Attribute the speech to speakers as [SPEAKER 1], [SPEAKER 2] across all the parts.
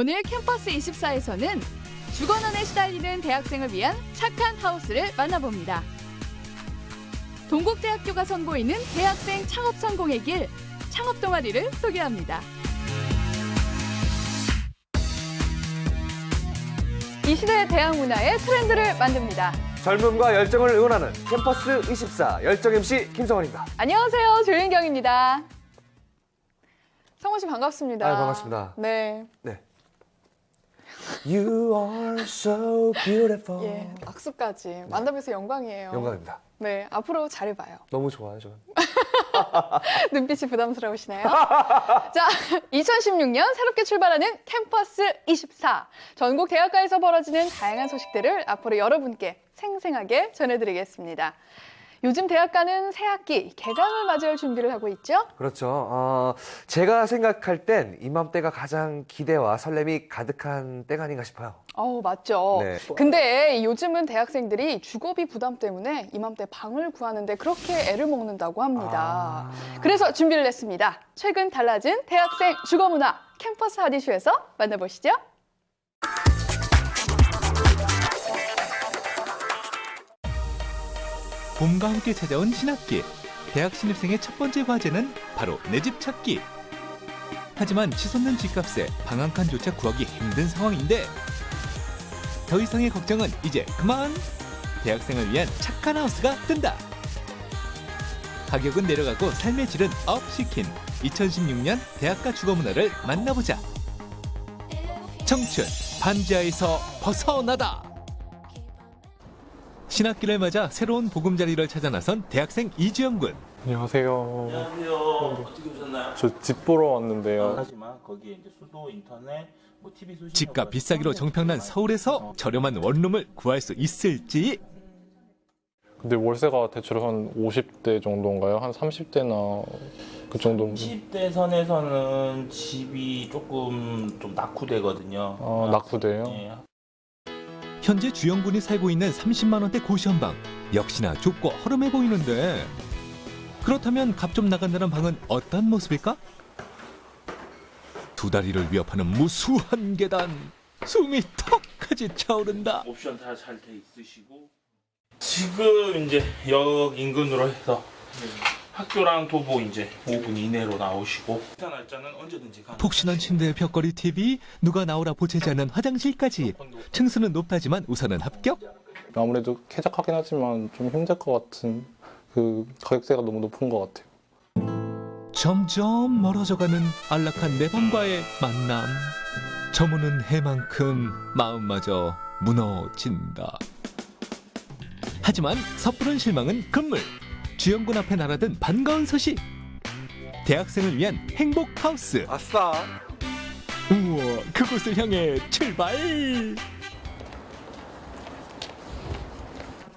[SPEAKER 1] 오늘 캠퍼스 24에서는 주거난에 시달리는 대학생을 위한 착한 하우스를 만나봅니다. 동국대학교가 선보이는 대학생 창업 성공의 길, 창업 동아리를 소개합니다. 이 시대의 대학 문화의 트렌드를 만듭니다.
[SPEAKER 2] 젊음과 열정을 응원하는 캠퍼스 24 열정 MC 김성원입니다.
[SPEAKER 1] 안녕하세요, 조윤경입니다. 성원 씨 반갑습니다.
[SPEAKER 2] 반갑습니다.
[SPEAKER 1] 네.
[SPEAKER 2] You are so beautiful.
[SPEAKER 1] 예, 악수까지 만나뵈서 영광이에요.
[SPEAKER 2] 영광입니다.
[SPEAKER 1] 네, 앞으로 잘해봐요.
[SPEAKER 2] 너무 좋아요, 저는.
[SPEAKER 1] 눈빛이 부담스러우시나요? 자, 2016년 새롭게 출발하는 캠퍼스 24. 전국 대학가에서 벌어지는 다양한 소식들을 앞으로 여러분께 생생하게 전해드리겠습니다. 요즘 대학가는 새학기 개강을 맞이할 준비를 하고 있죠?
[SPEAKER 2] 그렇죠. 제가 생각할 땐 이맘때가 가장 기대와 설렘이 가득한 때가 아닌가 싶어요.
[SPEAKER 1] 맞죠.
[SPEAKER 2] 네.
[SPEAKER 1] 근데 요즘은 대학생들이 주거비 부담 때문에 이맘때 방을 구하는데 그렇게 애를 먹는다고 합니다. 그래서 준비를 했습니다. 최근 달라진 대학생 주거문화 캠퍼스 핫이슈에서 만나보시죠.
[SPEAKER 3] 봄과 함께 찾아온 신학기. 대학 신입생의 첫 번째 과제는 바로 내 집 찾기. 하지만 치솟는 집값에 방 한 칸조차 구하기 힘든 상황인데 더 이상의 걱정은 이제 그만! 대학생을 위한 착한 하우스가 뜬다. 가격은 내려가고 삶의 질은 업시킨 2016년 대학가 주거 문화를 만나보자. 청춘 반지하에서 벗어나다. 신학기를 맞아 새로운 보금자리를 찾아 나선 대학생 이주영 군.
[SPEAKER 4] 안녕하세요.
[SPEAKER 5] 안녕하세요. 어떻게 오셨나요?
[SPEAKER 4] 저 집 보러 왔는데요.
[SPEAKER 5] 하지만 거기에 이제 수도, 인터넷, 뭐 TV 수신
[SPEAKER 3] 집값 비싸기로 정평난 서울에서 저렴한 원룸을 구할 수 있을지.
[SPEAKER 4] 근데 월세가 대충 한 50대 정도인가요? 한 30대나 그 정도.
[SPEAKER 5] 10대 선에서는 집이 조금 좀 낙후되거든요.
[SPEAKER 4] 낙후돼요?
[SPEAKER 5] 네.
[SPEAKER 3] 현재 주영 군이 살고 있는 30만 원대 고시원방. 역시나 좁고 허름해 보이는데 그렇다면 값 좀 나간다는 방은 어떤 모습일까? 두 다리를 위협하는 무수한 계단. 숨이 턱까지 차오른다.
[SPEAKER 5] 옵션 다 잘 돼 있으시고 지금 이제 역 인근으로 해서 학교랑 도보 이제 5분 이내로 나오시고 날짜는 언제든지 가능.
[SPEAKER 3] 폭신한 침대에 벽걸이 TV, 누가 나오라 보채지 않는 화장실까지. 층수는 높다지만 우선은 합격?
[SPEAKER 4] 아무래도 쾌적하긴 하지만 좀 힘들 것 같은 그 가격대가 너무 높은 것 같아요.
[SPEAKER 3] 점점 멀어져가는 안락한 내 방과의 만남. 저무는 해만큼 마음마저 무너진다. 하지만 섣부른 실망은 금물. 주영군 앞에 날아든 반가운 소식. 대학생을 위한 행복 하우스.
[SPEAKER 2] 아싸!
[SPEAKER 3] 우와, 그곳을 향해 출발.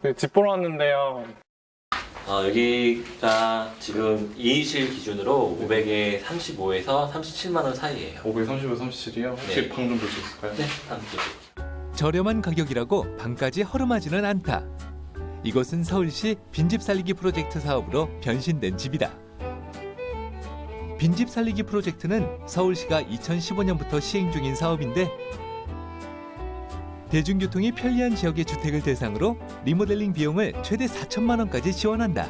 [SPEAKER 4] 네, 집 보러 왔는데요.
[SPEAKER 6] 여기가 지금 2인실 기준으로 500에 35에서 37만 원 사이예요.
[SPEAKER 4] 535, 37이요? 혹시
[SPEAKER 6] 네.
[SPEAKER 4] 방 좀 볼 수 있을까요?
[SPEAKER 6] 네, 한번
[SPEAKER 3] 저렴한 가격이라고 방까지 허름하지는 않다. 이곳은 서울시 빈집 살리기 프로젝트 사업으로 변신된 집이다. 빈집 살리기 프로젝트는 서울시가 2015년부터 시행 중인 사업인데 대중교통이 편리한 지역의 주택을 대상으로 리모델링 비용을 최대 4천만 원까지 지원한다.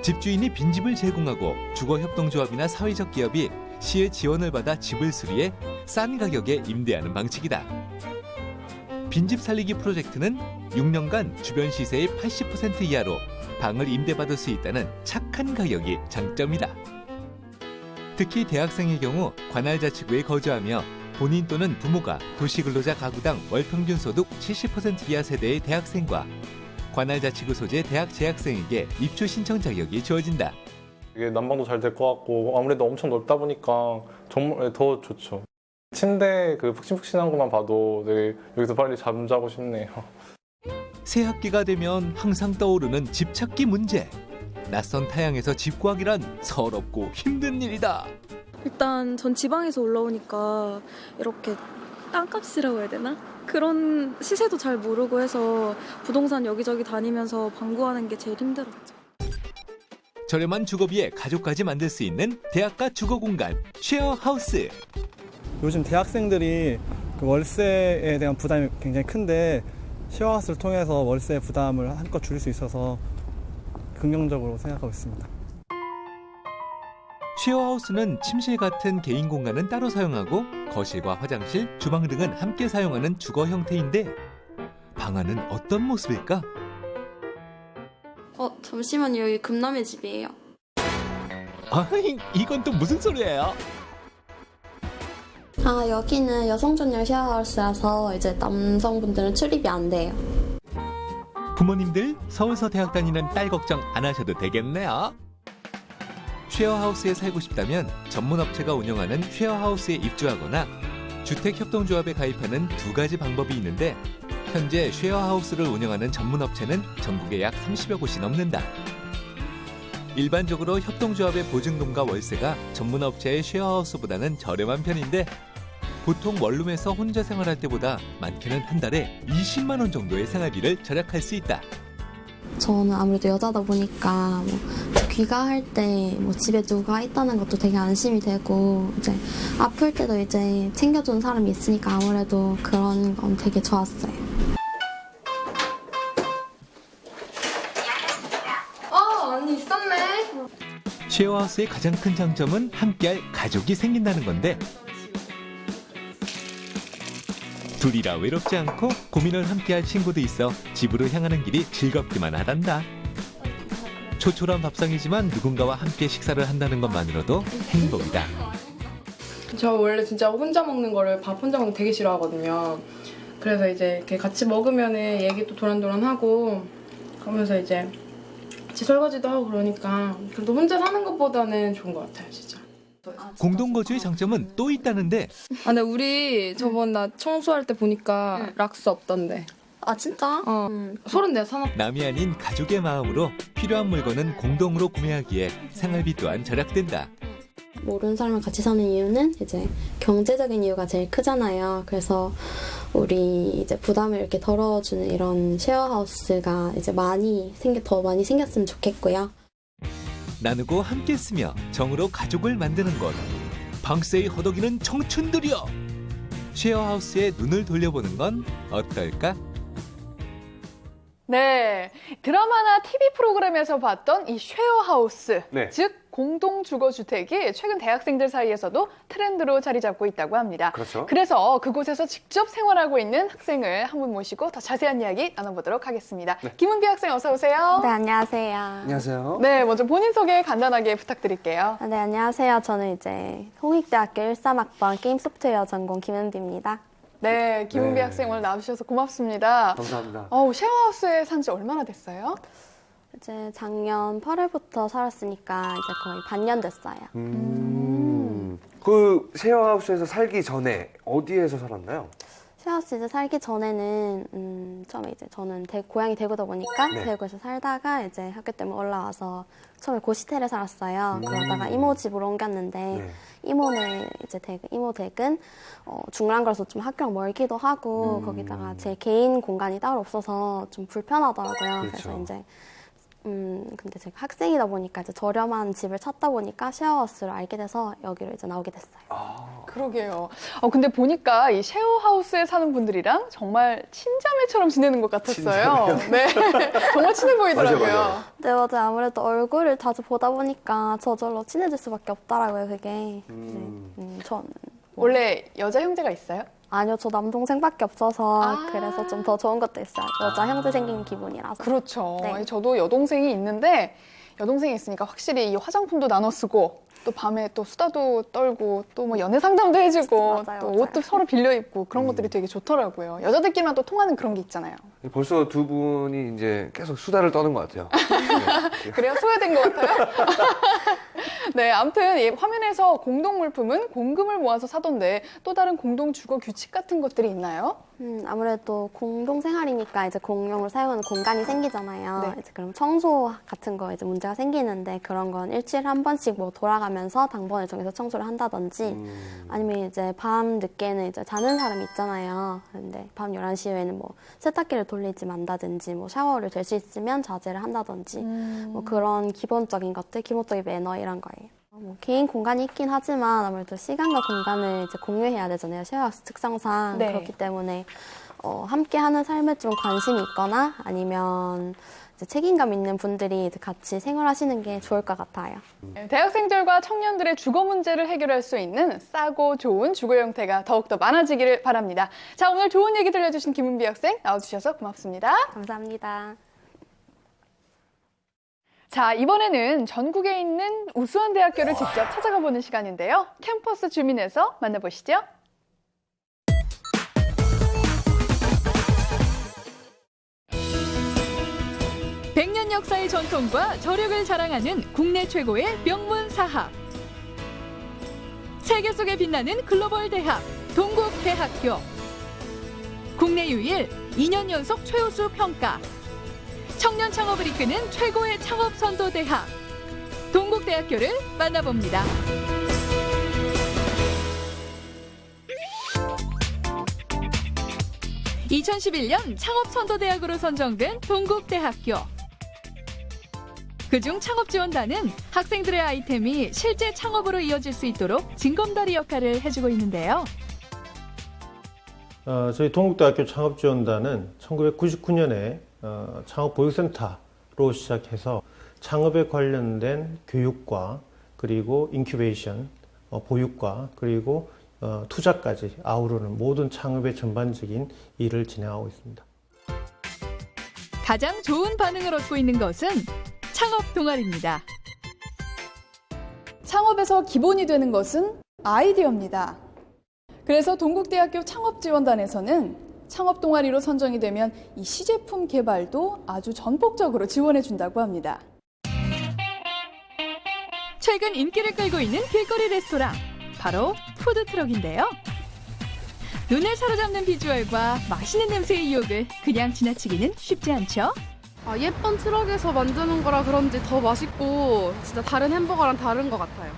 [SPEAKER 3] 집주인이 빈집을 제공하고 주거협동조합이나 사회적 기업이 시의 지원을 받아 집을 수리해 싼 가격에 임대하는 방식이다. 빈집 살리기 프로젝트는 6년간 주변 시세의 80% 이하로 방을 임대받을 수 있다는 착한 가격이 장점이다. 특히 대학생의 경우 관할자치구에 거주하며 본인 또는 부모가 도시근로자 가구당 월평균 소득 70% 이하 세대의 대학생과 관할자치구 소재 대학 재학생에게 입주 신청 자격이 주어진다.
[SPEAKER 4] 이게 난방도 잘 될 것 같고 아무래도 엄청 넓다 보니까 정말 더 좋죠. 침대 그 푹신푹신한 것만 봐도 되게 여기서 빨리 잠자고 싶네요.
[SPEAKER 3] 새 학기가 되면 항상 떠오르는 집 찾기 문제. 낯선 타향에서 집 구하기란 서럽고 힘든 일이다.
[SPEAKER 7] 일단 전 지방에서 올라오니까 이렇게 땅값이라고 해야 되나? 그런 시세도 잘 모르고 해서 부동산 여기저기 다니면서 방 구하는 게 제일 힘들었죠.
[SPEAKER 3] 저렴한 주거비에 가족까지 만들 수 있는 대학가 주거 공간 쉐어하우스.
[SPEAKER 8] 요즘 대학생들이 그 월세에 대한 부담이 굉장히 큰데 쉐어하우스를 통해서 월세 부담을 한껏 줄일 수 있어서 긍정적으로 생각하고 있습니다.
[SPEAKER 3] 쉐어하우스는 침실 같은 개인 공간은 따로 사용하고 거실과 화장실, 주방 등은 함께 사용하는 주거 형태인데 방안은 어떤 모습일까?
[SPEAKER 9] 잠시만요. 여기 금남의 집이에요.
[SPEAKER 3] 이건 또 무슨 소리예요?
[SPEAKER 9] 여기는 여성 전용 쉐어하우스라서 이제 남성분들은 출입이 안 돼요.
[SPEAKER 3] 부모님들 서울서 대학 다니는 딸 걱정 안 하셔도 되겠네요. 쉐어하우스에 살고 싶다면 전문 업체가 운영하는 쉐어하우스에 입주하거나 주택협동조합에 가입하는 두 가지 방법이 있는데 현재 쉐어하우스를 운영하는 전문 업체는 전국에 약 30여 곳이 넘는다. 일반적으로 협동조합의 보증금과 월세가 전문 업체의 쉐어하우스보다는 저렴한 편인데 보통 원룸에서 혼자 생활할 때보다 많게는 한 달에 20만 원 정도의 생활비를 절약할 수 있다.
[SPEAKER 9] 저는 아무래도 여자다 보니까 귀가할 때 집에 누가 있다는 것도 되게 안심이 되고 이제 아플 때도 이제 챙겨주는 사람이 있으니까 아무래도 그런 건 되게 좋았어요.
[SPEAKER 10] 언니 있었네.
[SPEAKER 3] 쉐어하우스의 가장 큰 장점은 함께할 가족이 생긴다는 건데 둘이라 외롭지 않고 고민을 함께할 친구도 있어 집으로 향하는 길이 즐겁기만 하단다. 초촐한 밥상이지만 누군가와 함께 식사를 한다는 것만으로도 행복이다.
[SPEAKER 10] 저 원래 진짜 혼자 먹는 거를 밥 혼자 먹는 거 되게 싫어하거든요. 그래서 이제 이렇게 같이 먹으면은 얘기도 도란도란하고 그러면서 이제 같이 설거지도 하고 그러니까 그래도 혼자 사는 것보다는 좋은 것 같아요, 진짜.
[SPEAKER 3] 공동거주의 장점은 또 있다는데
[SPEAKER 10] 근데 우리 저번 나 청소할 때 보니까 락스 없던데.
[SPEAKER 9] 진짜?
[SPEAKER 10] 34 사놨.
[SPEAKER 3] 남이 아닌 가족의 마음으로 필요한 물건은 공동으로 구매하기에 생활비 또한 절약된다.
[SPEAKER 9] 모르는 사람을 같이 사는 이유는 이제 경제적인 이유가 제일 크잖아요. 그래서 우리 이제 부담을 이렇게 덜어주는 이런 쉐어하우스가 이제 더 많이 생겼으면 좋겠고요.
[SPEAKER 3] 나누고 함께 쓰며 정으로 가족을 만드는 것. 방세의 허덕이는 청춘들이여. 쉐어하우스에 눈을 돌려보는 건 어떨까?
[SPEAKER 1] 네, 드라마나 TV 프로그램에서 봤던 이 쉐어하우스,
[SPEAKER 2] 네.
[SPEAKER 1] 즉 공동주거주택이 최근 대학생들 사이에서도 트렌드로 자리 잡고 있다고 합니다.
[SPEAKER 2] 그렇죠.
[SPEAKER 1] 그래서 그곳에서 직접 생활하고 있는 학생을 한 분 모시고 더 자세한 이야기 나눠보도록 하겠습니다.
[SPEAKER 2] 네.
[SPEAKER 1] 김은비 학생 어서 오세요.
[SPEAKER 9] 네, 안녕하세요.
[SPEAKER 2] 안녕하세요.
[SPEAKER 1] 네, 먼저 본인 소개 간단하게 부탁드릴게요.
[SPEAKER 9] 네, 안녕하세요. 저는 이제 홍익대학교 13학번 게임 소프트웨어 전공 김은비입니다.
[SPEAKER 1] 네, 김은비
[SPEAKER 2] 네.
[SPEAKER 1] 학생 오늘 나와주셔서 고맙습니다.
[SPEAKER 2] 감사합니다.
[SPEAKER 1] 쉐어하우스에 산 지 얼마나 됐어요?
[SPEAKER 9] 이제 작년 8월부터 살았으니까 이제 거의 반년 됐어요.
[SPEAKER 2] 그 쉐어하우스에서 살기 전에 어디에서 살았나요?
[SPEAKER 9] 쉐어하우스 이제 살기 전에는 처음에 이제 저는 고향이 대구다 보니까
[SPEAKER 2] 네.
[SPEAKER 9] 대구에서 살다가 이제 학교 때문에 올라와서 처음에 고시텔에 살았어요. 그러다가 이모 집으로 옮겼는데
[SPEAKER 2] 네.
[SPEAKER 9] 이모네 이제 이모 댁은 중랑구라서 좀 학교랑 멀기도 하고 거기다가 제 개인 공간이 따로 없어서 좀 불편하더라고요.
[SPEAKER 2] 그렇죠.
[SPEAKER 9] 그래서 이제 근데 제가 학생이다 보니까 이제 저렴한 집을 찾다 보니까 쉐어하우스를 알게 돼서 여기로 이제 나오게 됐어요.
[SPEAKER 1] 그러게요. 근데 보니까 이 쉐어하우스에 사는 분들이랑 정말 친자매처럼 지내는 것 같았어요. 네. 정말 친해 보이더라고요.
[SPEAKER 2] 맞아요.
[SPEAKER 9] 네, 맞아요. 아무래도 얼굴을 자주 보다 보니까 저절로 친해질 수밖에 없더라고요, 그게. 저는.
[SPEAKER 1] 원래 여자 형제가 있어요?
[SPEAKER 9] 아니요, 저 남동생밖에 없어서
[SPEAKER 1] 아.
[SPEAKER 9] 그래서 좀 더 좋은 것도 있어요. 여자 형제 생긴 기분이라서.
[SPEAKER 1] 그렇죠.
[SPEAKER 9] 네.
[SPEAKER 1] 저도 여동생이 있는데 여동생이 있으니까 확실히 이 화장품도 나눠 쓰고 또 밤에 또 수다도 떨고 또 뭐 연애 상담도 해주고
[SPEAKER 9] 맞아요,
[SPEAKER 1] 또
[SPEAKER 9] 맞아요.
[SPEAKER 1] 옷도 서로 빌려 입고 그런 것들이 되게 좋더라고요. 여자들끼리만 또 통하는 그런 게 있잖아요.
[SPEAKER 2] 벌써 두 분이 이제 계속 수다를 떠는 것 같아요. 네.
[SPEAKER 1] 그래요? 소외된 것 같아요? 네, 아무튼 이 화면에서 공동 물품은 공금을 모아서 사던데 또 다른 공동 주거 규칙 같은 것들이 있나요?
[SPEAKER 9] 아무래도 공동 생활이니까 이제 공용으로 사용하는 공간이 생기잖아요.
[SPEAKER 1] 네.
[SPEAKER 9] 이제 그럼 청소 같은 거 이제 문제가 생기는데 그런 건 일주일에 한 번씩 뭐 돌아가면서 당번을 정해서 청소를 한다든지 아니면 이제 밤 늦게는 이제 자는 사람이 있잖아요. 근데 밤 11시 이후에는 뭐 세탁기를 돌리지 만다든지 뭐 샤워를 될 수 있으면 자제를 한다든지 뭐 그런 기본적인 것들, 기본적인 매너 이런 거예요. 뭐 개인 공간이 있긴 하지만 아무래도 시간과 공간을 이제 공유해야 되잖아요. 쉐어하우스 특성상.
[SPEAKER 1] 네.
[SPEAKER 9] 그렇기 때문에 함께하는 삶에 좀 관심이 있거나 아니면 이제 책임감 있는 분들이 이제 같이 생활하시는 게 좋을 것 같아요.
[SPEAKER 1] 대학생들과 청년들의 주거 문제를 해결할 수 있는 싸고 좋은 주거 형태가 더욱더 많아지기를 바랍니다. 자, 오늘 좋은 얘기 들려주신 김은비 학생 나와주셔서 고맙습니다.
[SPEAKER 9] 감사합니다.
[SPEAKER 1] 자, 이번에는 전국에 있는 우수한 대학교를 직접 찾아가 보는 시간인데요. 캠퍼스 주민에서 만나보시죠.
[SPEAKER 11] 100년 역사의 전통과 저력을 자랑하는 국내 최고의 명문 사학. 세계 속에 빛나는 글로벌 대학, 동국대학교. 국내 유일 2년 연속 최우수 평가. 청년 창업을 이끄는 최고의 창업 선도 대학. 동국대학교를 만나봅니다. (2011년) 창업선도대학으로 선정된 동국대학교. 그중 창업지원단은 학생들의 아이템이 실제 창업으로 이어질 수 있도록 징검다리 역할을 해주고 있는데요.
[SPEAKER 12] 저희 동국대학교 창업지원단은 1999년에 창업보육센터로 시작해서 창업에 관련된 교육과 그리고 인큐베이션, 보육과 그리고 투자까지 아우르는 모든 창업의 전반적인 일을 진행하고 있습니다.
[SPEAKER 11] 가장 좋은 반응을 얻고 있는 것은 창업 동아리입니다.
[SPEAKER 1] 창업에서 기본이 되는 것은 아이디어입니다. 그래서 동국대학교 창업지원단에서는 창업 동아리로 선정이 되면 이 시제품 개발도 아주 전폭적으로 지원해준다고 합니다.
[SPEAKER 11] 최근 인기를 끌고 있는 길거리 레스토랑, 바로 푸드트럭인데요. 눈을 사로잡는 비주얼과 맛있는 냄새의 유혹을 그냥 지나치기는 쉽지 않죠?
[SPEAKER 10] 예쁜 트럭에서 만드는 거라 그런지 더 맛있고 진짜 다른 햄버거랑 다른 것 같아요.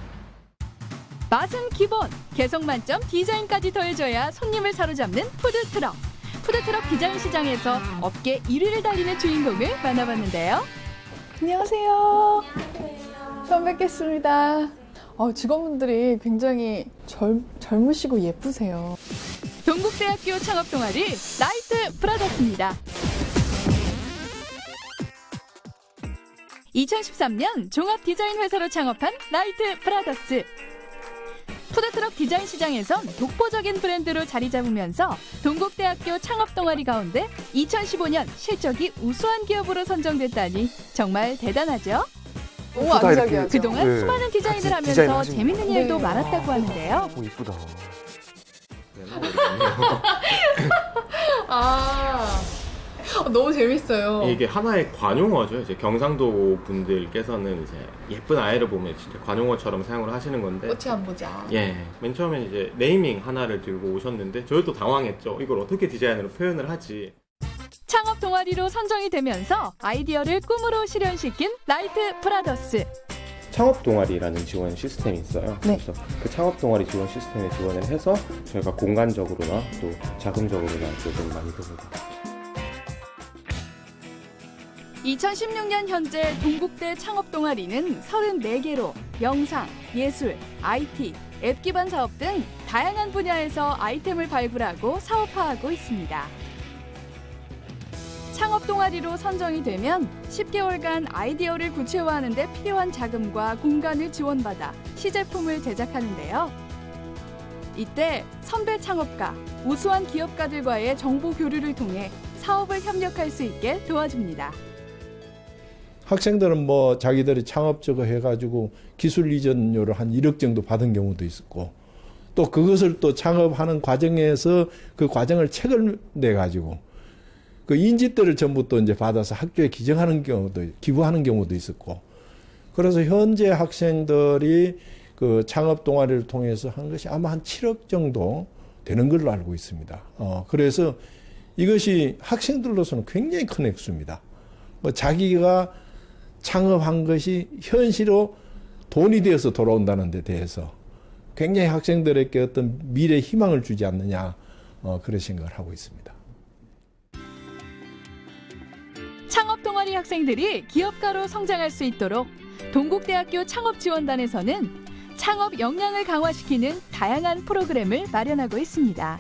[SPEAKER 11] 맛은 기본, 개성 만점 디자인까지 더해져야 손님을 사로잡는 푸드트럭. 푸드트럭 디자인 시장에서 업계 1위를 달리는 주인공을 만나봤는데요.
[SPEAKER 1] 안녕하세요. 처음 뵙겠습니다. 직원분들이 굉장히 젊으시고 예쁘세요.
[SPEAKER 11] 동국대학교 창업 동아리 라이트 브라더스입니다. 2013년 종합 디자인 회사로 창업한 라이트 브라더스. 푸드트럭 디자인 시장에선 독보적인 브랜드로 자리 잡으면서 동국대학교 창업 동아리 가운데 2015년 실적이 우수한 기업으로 선정됐다니 정말 대단하죠?
[SPEAKER 1] 너무 안짝이야.
[SPEAKER 11] 그동안
[SPEAKER 2] 네.
[SPEAKER 11] 수많은 디자인을
[SPEAKER 2] 같이
[SPEAKER 11] 하면서
[SPEAKER 2] 디자인하신
[SPEAKER 11] 재밌는
[SPEAKER 1] 거예요.
[SPEAKER 11] 일도
[SPEAKER 1] 네.
[SPEAKER 11] 많았다고 하는데요.
[SPEAKER 2] 이쁘다.
[SPEAKER 10] 너무 재밌어요.
[SPEAKER 13] 이게 하나의 관용어죠. 이제 경상도 분들께서는 이제 예쁜 아이를 보면 진짜 관용어처럼 사용을 하시는 건데.
[SPEAKER 10] 어찌 안 보자.
[SPEAKER 13] 예. 맨 처음에 이제 네이밍 하나를 들고 오셨는데 저희도 당황했죠. 이걸 어떻게 디자인으로 표현을 하지?
[SPEAKER 11] 창업 동아리로 선정이 되면서 아이디어를 꿈으로 실현시킨 라이트 브라더스.
[SPEAKER 13] 창업 동아리라는 지원 시스템이 있어요.
[SPEAKER 1] 네.
[SPEAKER 13] 그래서 그 창업 동아리 지원 시스템에 지원을 해서 저희가 공간적으로나 또 자금적으로나 좀 많이 돕니다.
[SPEAKER 11] 2016년 현재 동국대 창업 동아리는 34개로 영상, 예술, IT, 앱 기반 사업 등 다양한 분야에서 아이템을 발굴하고 사업화하고 있습니다. 창업 동아리로 선정이 되면 10개월간 아이디어를 구체화하는 데 필요한 자금과 공간을 지원받아 시제품을 제작하는데요. 이때 선배 창업가, 우수한 기업가들과의 정보 교류를 통해 사업을 협력할 수 있게 도와줍니다.
[SPEAKER 14] 학생들은 뭐 자기들이 창업적으로 해가지고 기술 이전료를 한 1억 정도 받은 경우도 있었고, 또 그것을 또 창업하는 과정에서 그 과정을 책을 내가지고 그 인지들을 전부 또 이제 받아서 학교에 기증하는 경우도, 기부하는 경우도 있었고, 그래서 현재 학생들이 그 창업 동아리를 통해서 한 것이 아마 한 7억 정도 되는 걸로 알고 있습니다. 그래서 이것이 학생들로서는 굉장히 큰 액수입니다. 뭐 자기가 창업한 것이 현실로 돈이 되어서 돌아온다는 데 대해서 굉장히 학생들에게 어떤 미래 희망을 주지 않느냐, 그런 생각을 하고 있습니다.
[SPEAKER 11] 창업 동아리 학생들이 기업가로 성장할 수 있도록 동국대학교 창업지원단에서는 창업 역량을 강화시키는 다양한 프로그램을 마련하고 있습니다.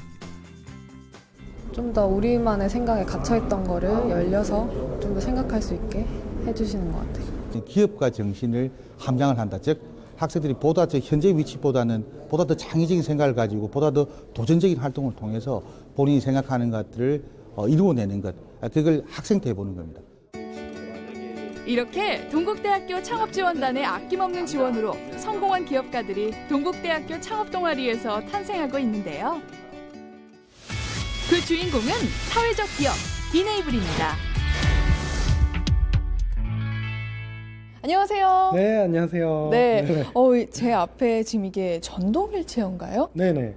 [SPEAKER 15] 좀 더 우리만의 생각에 갇혀있던 거를 열려서 좀 더 생각할 수 있게 해주시는 것 같아요.
[SPEAKER 16] 기업가 정신을 함양을 한다. 즉 학생들이 보다 저 현재 위치보다는 보다 더 창의적인 생각을 가지고 보다 더 도전적인 활동을 통해서 본인이 생각하는 것들을 이루어내는 것, 그걸 학생 때 해보는 겁니다.
[SPEAKER 11] 이렇게 동국대학교 창업지원단의 아낌없는 지원으로 성공한 기업가들이 동국대학교 창업동아리에서 탄생하고 있는데요. 그 주인공은 사회적 기업 이네이블입니다.
[SPEAKER 1] 안녕하세요.
[SPEAKER 17] 네, 안녕하세요.
[SPEAKER 1] 네. 제 앞에 지금 이게 전동 휠체어인가요?
[SPEAKER 17] 네네.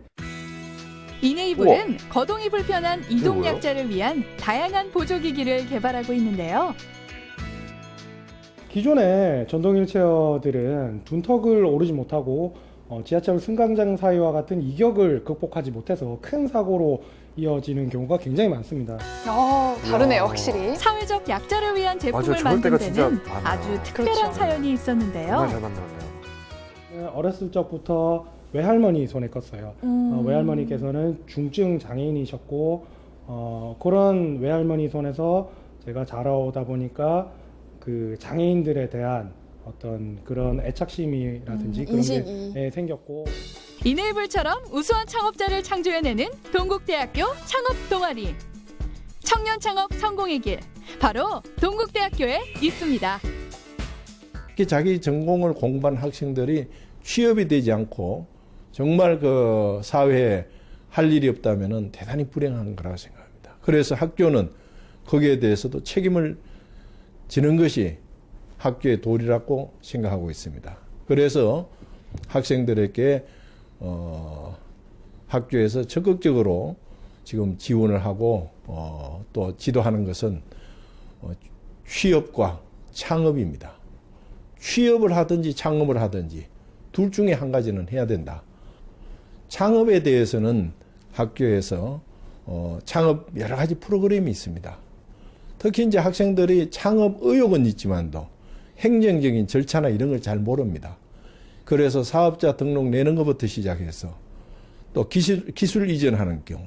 [SPEAKER 11] 이네이블은 거동이 불편한 이동약자를 위한 다양한 보조기기를 개발하고 있는데요.
[SPEAKER 17] 기존의 전동 휠체어들은 둔턱을 오르지 못하고 지하철 승강장 사이와 같은 이격을 극복하지 못해서 큰 사고로 이어지는 경우가 굉장히 많습니다.
[SPEAKER 1] 다르네요, 확실히.
[SPEAKER 11] 사회적 약자를 위한 제품을
[SPEAKER 2] 맞아요.
[SPEAKER 11] 만든
[SPEAKER 2] 저럴 때가
[SPEAKER 11] 데는
[SPEAKER 2] 진짜 많아요.
[SPEAKER 11] 아주 특별한
[SPEAKER 1] 그렇죠.
[SPEAKER 11] 사연이 있었는데요.
[SPEAKER 2] 정말 잘 만들었네요.
[SPEAKER 17] 네, 어렸을 적부터 외할머니 손에 컸어요. 외할머니께서는 중증 장애인이셨고 그런 외할머니 손에서 제가 자라오다 보니까 그 장애인들에 대한 어떤 그런 애착심이라든지 그런 게 생겼고
[SPEAKER 11] 이네이블처럼 우수한 창업자를 창조해내는 동국대학교 창업동아리. 청년 창업 성공의 길, 바로 동국대학교에 있습니다.
[SPEAKER 14] 특히 자기 전공을 공부한 학생들이 취업이 되지 않고 정말 그 사회에 할 일이 없다면 대단히 불행한 거라고 생각합니다. 그래서 학교는 거기에 대해서도 책임을 지는 것이 학교의 도리라고 생각하고 있습니다. 그래서 학생들에게 학교에서 적극적으로 지금 지원을 하고 또 지도하는 것은 취업과 창업입니다. 취업을 하든지 창업을 하든지 둘 중에 한 가지는 해야 된다. 창업에 대해서는 학교에서 창업 여러 가지 프로그램이 있습니다. 특히 이제 학생들이 창업 의욕은 있지만도 행정적인 절차나 이런 걸 잘 모릅니다. 그래서 사업자 등록 내는 것부터 시작해서 또 기술 이전하는 경우,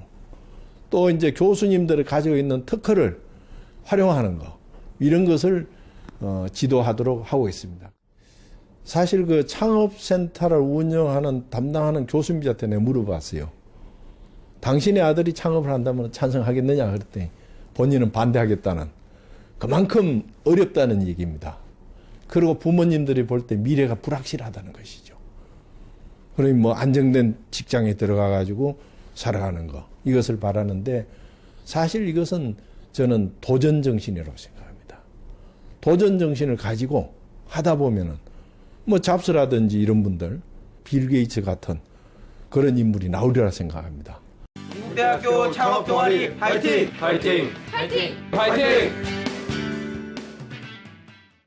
[SPEAKER 14] 또 이제 교수님들이 가지고 있는 특허를 활용하는 것, 이런 것을 지도하도록 하고 있습니다. 사실 그 창업센터를 운영하는 담당하는 교수님한테 내가 물어봤어요. 당신의 아들이 창업을 한다면 찬성하겠느냐 그랬더니 본인은 반대하겠다는, 그만큼 어렵다는 얘기입니다. 그리고 부모님들이 볼 때 미래가 불확실하다는 것이죠. 그러니 뭐 안정된 직장에 들어가 가지고 살아가는 거, 이것을 바라는데 사실 이것은 저는 도전 정신이라고 생각합니다. 도전 정신을 가지고 하다 보면은 뭐 잡스라든지 이런 분들, 빌 게이츠 같은 그런 인물이 나오리라 생각합니다.
[SPEAKER 18] 대학교 창업 동아리 파이팅! 파이팅!
[SPEAKER 11] 파이팅!
[SPEAKER 18] 파이팅!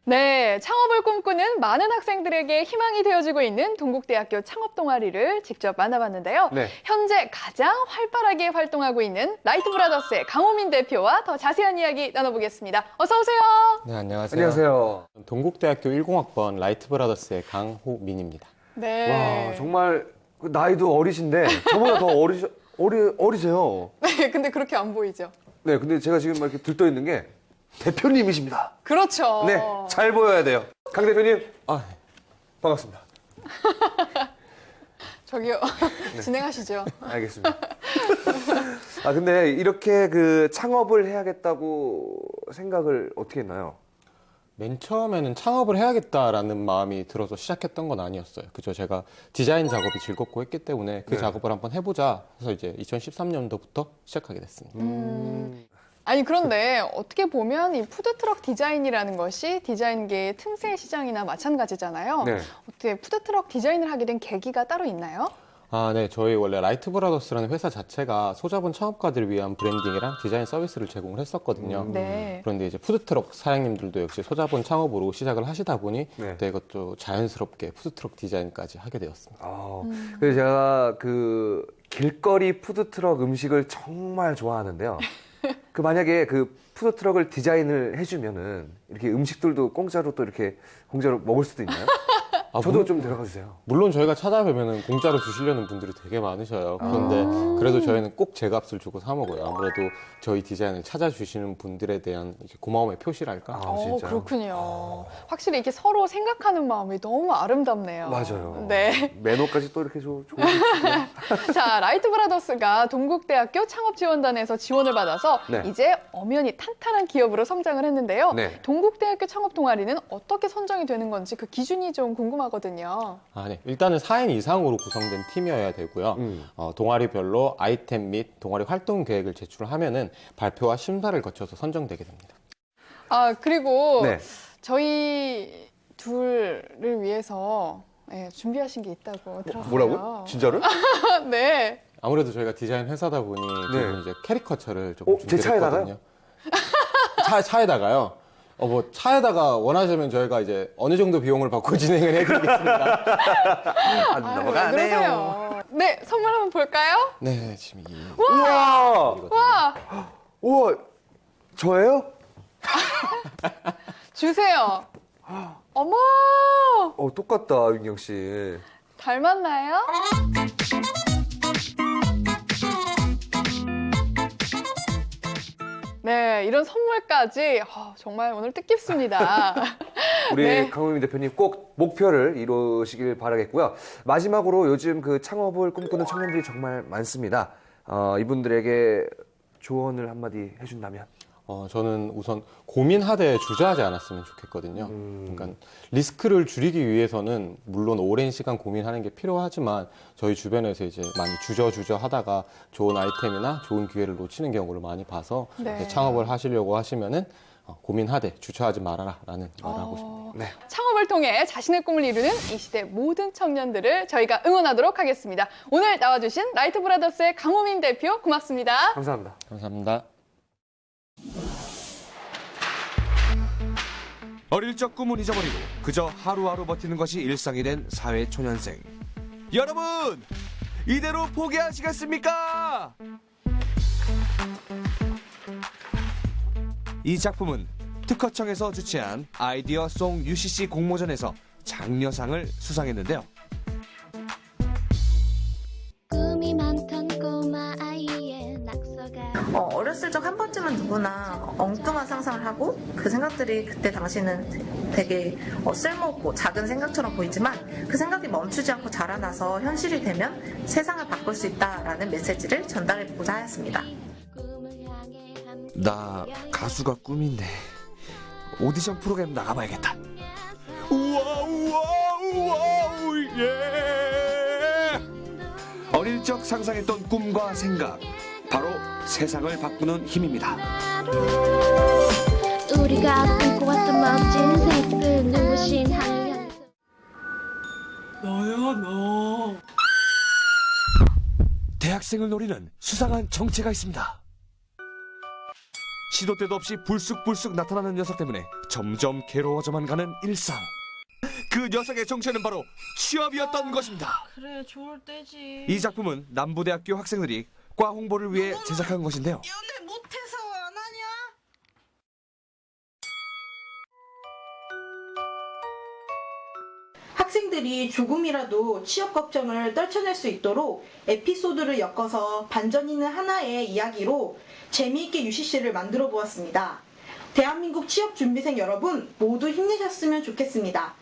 [SPEAKER 1] 네, 창업을 꿈꾸는 많은 학생들에게 희망이 되어주고 있는 동국대학교 창업동아리를 직접 만나봤는데요.
[SPEAKER 2] 네.
[SPEAKER 1] 현재 가장 활발하게 활동하고 있는 라이트 브라더스의 강호민 대표와 더 자세한 이야기 나눠보겠습니다. 어서 오세요.
[SPEAKER 19] 네, 안녕하세요.
[SPEAKER 2] 안녕하세요.
[SPEAKER 19] 동국대학교 10학번 라이트 브라더스의 강호민입니다.
[SPEAKER 1] 네.
[SPEAKER 2] 와, 정말 나이도 어리신데 저보다 더 어리세요.
[SPEAKER 1] 네, 근데 그렇게 안 보이죠?
[SPEAKER 2] 네, 근데 제가 지금 이렇게 들떠 있는 게 대표님이십니다.
[SPEAKER 1] 그렇죠.
[SPEAKER 2] 네, 잘 보여야 돼요. 강 대표님, 반갑습니다.
[SPEAKER 1] 저기요, 진행하시죠.
[SPEAKER 2] 알겠습니다. 근데 이렇게 그 창업을 해야겠다고 생각을 어떻게 했나요?
[SPEAKER 19] 맨 처음에는 창업을 해야겠다라는 마음이 들어서 시작했던 건 아니었어요. 그죠? 제가 디자인 작업이 즐겁고 했기 때문에 그 작업을 한번 해보자 해서 이제 2013년도부터 시작하게 됐습니다.
[SPEAKER 1] 아니 그런데 어떻게 보면 이 푸드트럭 디자인이라는 것이 디자인계의 틈새 시장이나 마찬가지잖아요.
[SPEAKER 2] 네.
[SPEAKER 1] 어떻게 푸드트럭 디자인을 하게 된 계기가 따로 있나요?
[SPEAKER 19] 네. 저희 원래 라이트 브라더스라는 회사 자체가 소자본 창업가들을 위한 브랜딩이랑 디자인 서비스를 제공을 했었거든요.
[SPEAKER 1] 네.
[SPEAKER 19] 그런데 이제 푸드트럭 사장님들도 역시 소자본 창업으로 시작을 하시다 보니
[SPEAKER 2] 네.
[SPEAKER 19] 또 이것도 자연스럽게 푸드트럭 디자인까지 하게 되었습니다.
[SPEAKER 2] 그래서 제가 그 길거리 푸드트럭 음식을 정말 좋아하는데요. 그 만약에 그 푸드트럭을 디자인을 해주면은 이렇게 음식들도 공짜로 또 이렇게 공짜로 먹을 수도 있나요? 저도 좀 데려가 주세요.
[SPEAKER 19] 물론 저희가 찾아뵈면 공짜로 주시려는 분들이 되게 많으셔요. 그런데 그래도 저희는 꼭 제 값을 주고 사 먹어요. 아무래도 저희 디자인을 찾아주시는 분들에 대한 이제 고마움의 표시랄까?
[SPEAKER 1] 그렇군요. 확실히 이렇게 서로 생각하는 마음이 너무 아름답네요.
[SPEAKER 2] 맞아요.
[SPEAKER 1] 네.
[SPEAKER 2] 매너까지 또 이렇게 좋은
[SPEAKER 1] 자, 라이트 브라더스가 동국대학교 창업지원단에서 지원을 받아서
[SPEAKER 2] 네.
[SPEAKER 1] 이제 엄연히 탄탄한 기업으로 성장을 했는데요.
[SPEAKER 2] 네.
[SPEAKER 1] 동국대학교 창업 동아리는 어떻게 선정이 되는 건지 그 기준이 좀 궁금하거든요.
[SPEAKER 19] 네. 일단은 4인 이상으로 구성된 팀이어야 되고요. 동아리별로 아이템 및 동아리 활동 계획을 제출하면은 발표와 심사를 거쳐서 선정되게 됩니다.
[SPEAKER 1] 그리고
[SPEAKER 2] 네.
[SPEAKER 1] 저희 둘을 위해서 준비하신 게 있다고 들었어요.
[SPEAKER 2] 뭐라고요? 진짜로?
[SPEAKER 1] 네.
[SPEAKER 19] 아무래도 저희가 디자인 회사다 보니 네. 이제 캐리커처를 좀
[SPEAKER 2] 제
[SPEAKER 19] 준비했거든요. 차에다가요? 차에다가 원하시면 저희가 이제 어느 정도 비용을 받고 진행을 해드리겠습니다.
[SPEAKER 2] 안 넘어가네요.
[SPEAKER 1] 네, 선물 한번 볼까요?
[SPEAKER 19] 네, 지금
[SPEAKER 1] 우와!
[SPEAKER 2] 우와! 저예요?
[SPEAKER 1] 주세요. 어머!
[SPEAKER 2] 똑같다, 윤경 씨.
[SPEAKER 1] 닮았나요? 네, 이런 선물까지 정말 오늘 뜻깊습니다.
[SPEAKER 2] 우리
[SPEAKER 1] 네.
[SPEAKER 2] 강우민 대표님 꼭 목표를 이루시길 바라겠고요. 마지막으로 요즘 그 창업을 꿈꾸는 청년들이 정말 많습니다. 이분들에게 조언을 한마디 해준다면?
[SPEAKER 19] 저는 우선 고민하되 주저하지 않았으면 좋겠거든요. 그러니까 리스크를 줄이기 위해서는 물론 오랜 시간 고민하는 게 필요하지만 저희 주변에서 이제 많이 주저 하다가 좋은 아이템이나 좋은 기회를 놓치는 경우를 많이 봐서
[SPEAKER 1] 네.
[SPEAKER 19] 창업을 하시려고 하시면은 고민하되 주저하지 말아라라는 말을 하고 싶네요.
[SPEAKER 2] 네.
[SPEAKER 1] 창업을 통해 자신의 꿈을 이루는 이 시대 모든 청년들을 저희가 응원하도록 하겠습니다. 오늘 나와주신 라이트 브라더스의 강호민 대표 고맙습니다.
[SPEAKER 2] 감사합니다.
[SPEAKER 19] 감사합니다.
[SPEAKER 20] 어릴 적 꿈은 잊어버리고 그저 하루하루 버티는 것이 일상이 된 사회 초년생. 여러분, 이대로 포기하시겠습니까? 이 작품은 특허청에서 주최한 아이디어송 UCC 공모전에서 장려상을 수상했는데요.
[SPEAKER 21] 꿈이 많던 꼬마 아이의 낙서가
[SPEAKER 22] 어렸을 적 한 번쯤은 누구나 엉뚱한 상상을 하고 그 생각들이 그때 당시는 되게 쓸모없고 작은 생각처럼 보이지만 그 생각이 멈추지 않고 자라나서 현실이 되면 세상을 바꿀 수 있다라는 메시지를 전달해보고자 하였습니다.
[SPEAKER 20] 나 가수가 꿈인데 오디션 프로그램 나가봐야겠다. 우와 예. 어릴 적 상상했던 꿈과 생각, 바로 세상을 바꾸는 힘입니다.
[SPEAKER 21] 우리가 꿈꿔왔던 멋진 세상은 눈부신 하늘 향해서
[SPEAKER 20] 너야 너. 대학생을 노리는 수상한 정체가 있습니다. 시도 때도 없이 불쑥불쑥 나타나는 녀석 때문에 점점 괴로워져만 가는 일상. 그 녀석의 정체는 바로 취업이었던 것입니다.
[SPEAKER 23] 그래, 좋을 때지.
[SPEAKER 20] 이 작품은 남부대학교 학생들이 과 홍보를 위해 제작한 것인데요.
[SPEAKER 23] 연애 못해서 안 하냐?
[SPEAKER 24] 학생들이 조금이라도 취업 걱정을 떨쳐낼 수 있도록 에피소드를 엮어서 반전 있는 하나의 이야기로 재미있게 UCC를 만들어 보았습니다. 대한민국 취업준비생 여러분 모두 힘내셨으면 좋겠습니다.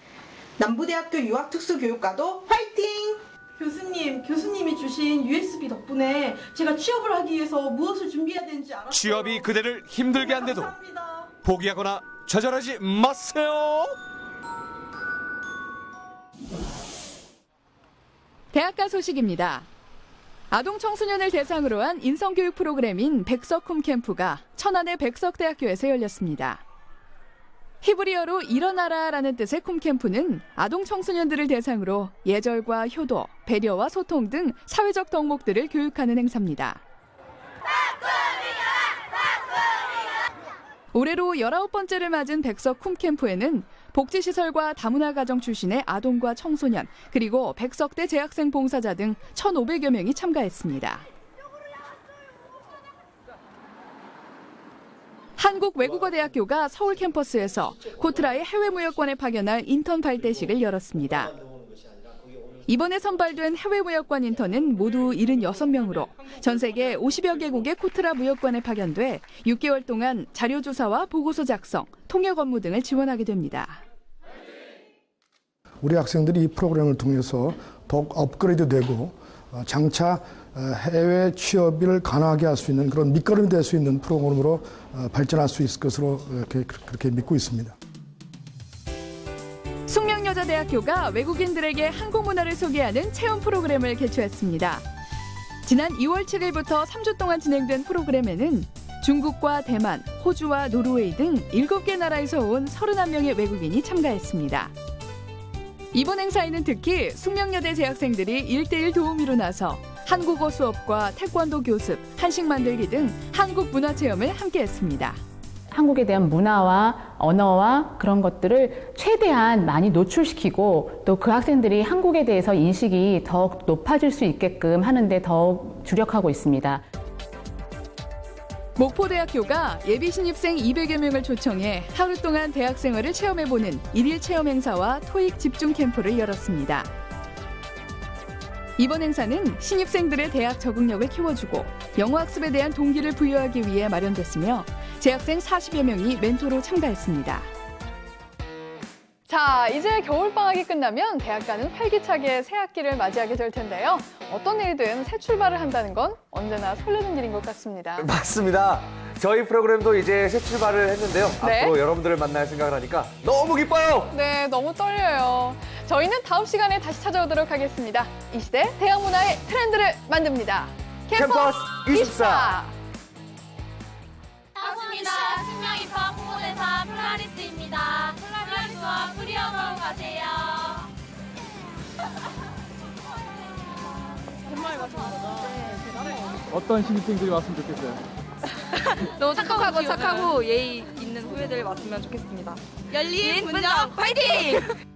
[SPEAKER 24] 남부대학교 유학특수교육과도 화이팅!
[SPEAKER 23] 교수님이 주신 USB 덕분에 제가 취업을 하기 위해서 무엇을 준비해야 되는지 알았어요.
[SPEAKER 20] 취업이 그대를 힘들게 한데도 포기하거나 좌절하지 마세요.
[SPEAKER 11] 대학가 소식입니다. 아동 청소년을 대상으로 한 인성교육 프로그램인 백석홈 캠프가 천안의 백석대학교에서 열렸습니다. 히브리어로 일어나라라는 뜻의 콤캠프는 아동 청소년들을 대상으로 예절과 효도, 배려와 소통 등 사회적 덕목들을 교육하는 행사입니다. 올해로 19번째를 맞은 백석 콤캠프에는 복지시설과 다문화 가정 출신의 아동과 청소년, 그리고 백석대 재학생 봉사자 등 1,500여 명이 참가했습니다. 한국외국어대학교가 서울 캠퍼스에서 코트라의 해외무역관에 파견할 인턴 발대식을 열었습니다. 이번에 선발된 해외무역관 인턴은 모두 76명으로 전 세계 50여 개국의 코트라 무역관에 파견돼 6개월 동안 자료조사와 보고서 작성, 통역 업무 등을 지원하게 됩니다.
[SPEAKER 4] 우리 학생들이 이 프로그램을 통해서 더욱 업그레이드되고 장차 해외 취업을 가능하게 할 수 있는 그런 밑거름이 될 수 있는 프로그램으로 발전할 수 있을 것으로 그렇게 믿고 있습니다.
[SPEAKER 11] 숙명여자대학교가 외국인들에게 한국 문화를 소개하는 체험 프로그램을 개최했습니다. 지난 2월 7일부터 3주 동안 진행된 프로그램에는 중국과 대만, 호주와 노르웨이 등 7개 나라에서 온 31명의 외국인이 참가했습니다. 이번 행사에는 특히 숙명여대 재학생들이 1:1 도우미로 나서 한국어 수업과 태권도 교습, 한식 만들기 등 한국 문화 체험을 함께했습니다.
[SPEAKER 5] 한국에 대한 문화와 언어와 그런 것들을 최대한 많이 노출시키고 또 그 학생들이 한국에 대해서 인식이 더욱 높아질 수 있게끔 하는데 더욱 주력하고 있습니다.
[SPEAKER 11] 목포대학교가 예비 신입생 200여 명을 초청해 하루 동안 대학 생활을 체험해보는 1일 체험 행사와 토익 집중 캠프를 열었습니다. 이번 행사는 신입생들의 대학 적응력을 키워주고 영어 학습에 대한 동기를 부여하기 위해 마련됐으며 재학생 40여 명이 멘토로 참가했습니다.
[SPEAKER 1] 자, 이제 겨울방학이 끝나면 대학가는 활기차게 새 학기를 맞이하게 될 텐데요. 어떤 일이든 새 출발을 한다는 건 언제나 설레는 일인 것 같습니다.
[SPEAKER 2] 맞습니다. 저희 프로그램도 이제 새 출발을 했는데요.
[SPEAKER 1] 네.
[SPEAKER 2] 앞으로 여러분들을 만날 생각을 하니까 너무 기뻐요.
[SPEAKER 1] 네, 너무 떨려요. 저희는 다음 시간에 다시 찾아오도록 하겠습니다. 이 시대 대학 문화의 트렌드를 만듭니다. 캠퍼스 24.
[SPEAKER 6] 반갑습니다. 숙명 입학 홍보대사 플라리스입니다. 플라리스와 프리어로 가세요.
[SPEAKER 7] 어떤 신입생들이 왔으면 좋겠어요?
[SPEAKER 25] 너무 착하고 예의 있는 후배들 왔으면 좋겠습니다.
[SPEAKER 6] 열린 분정 파이팅!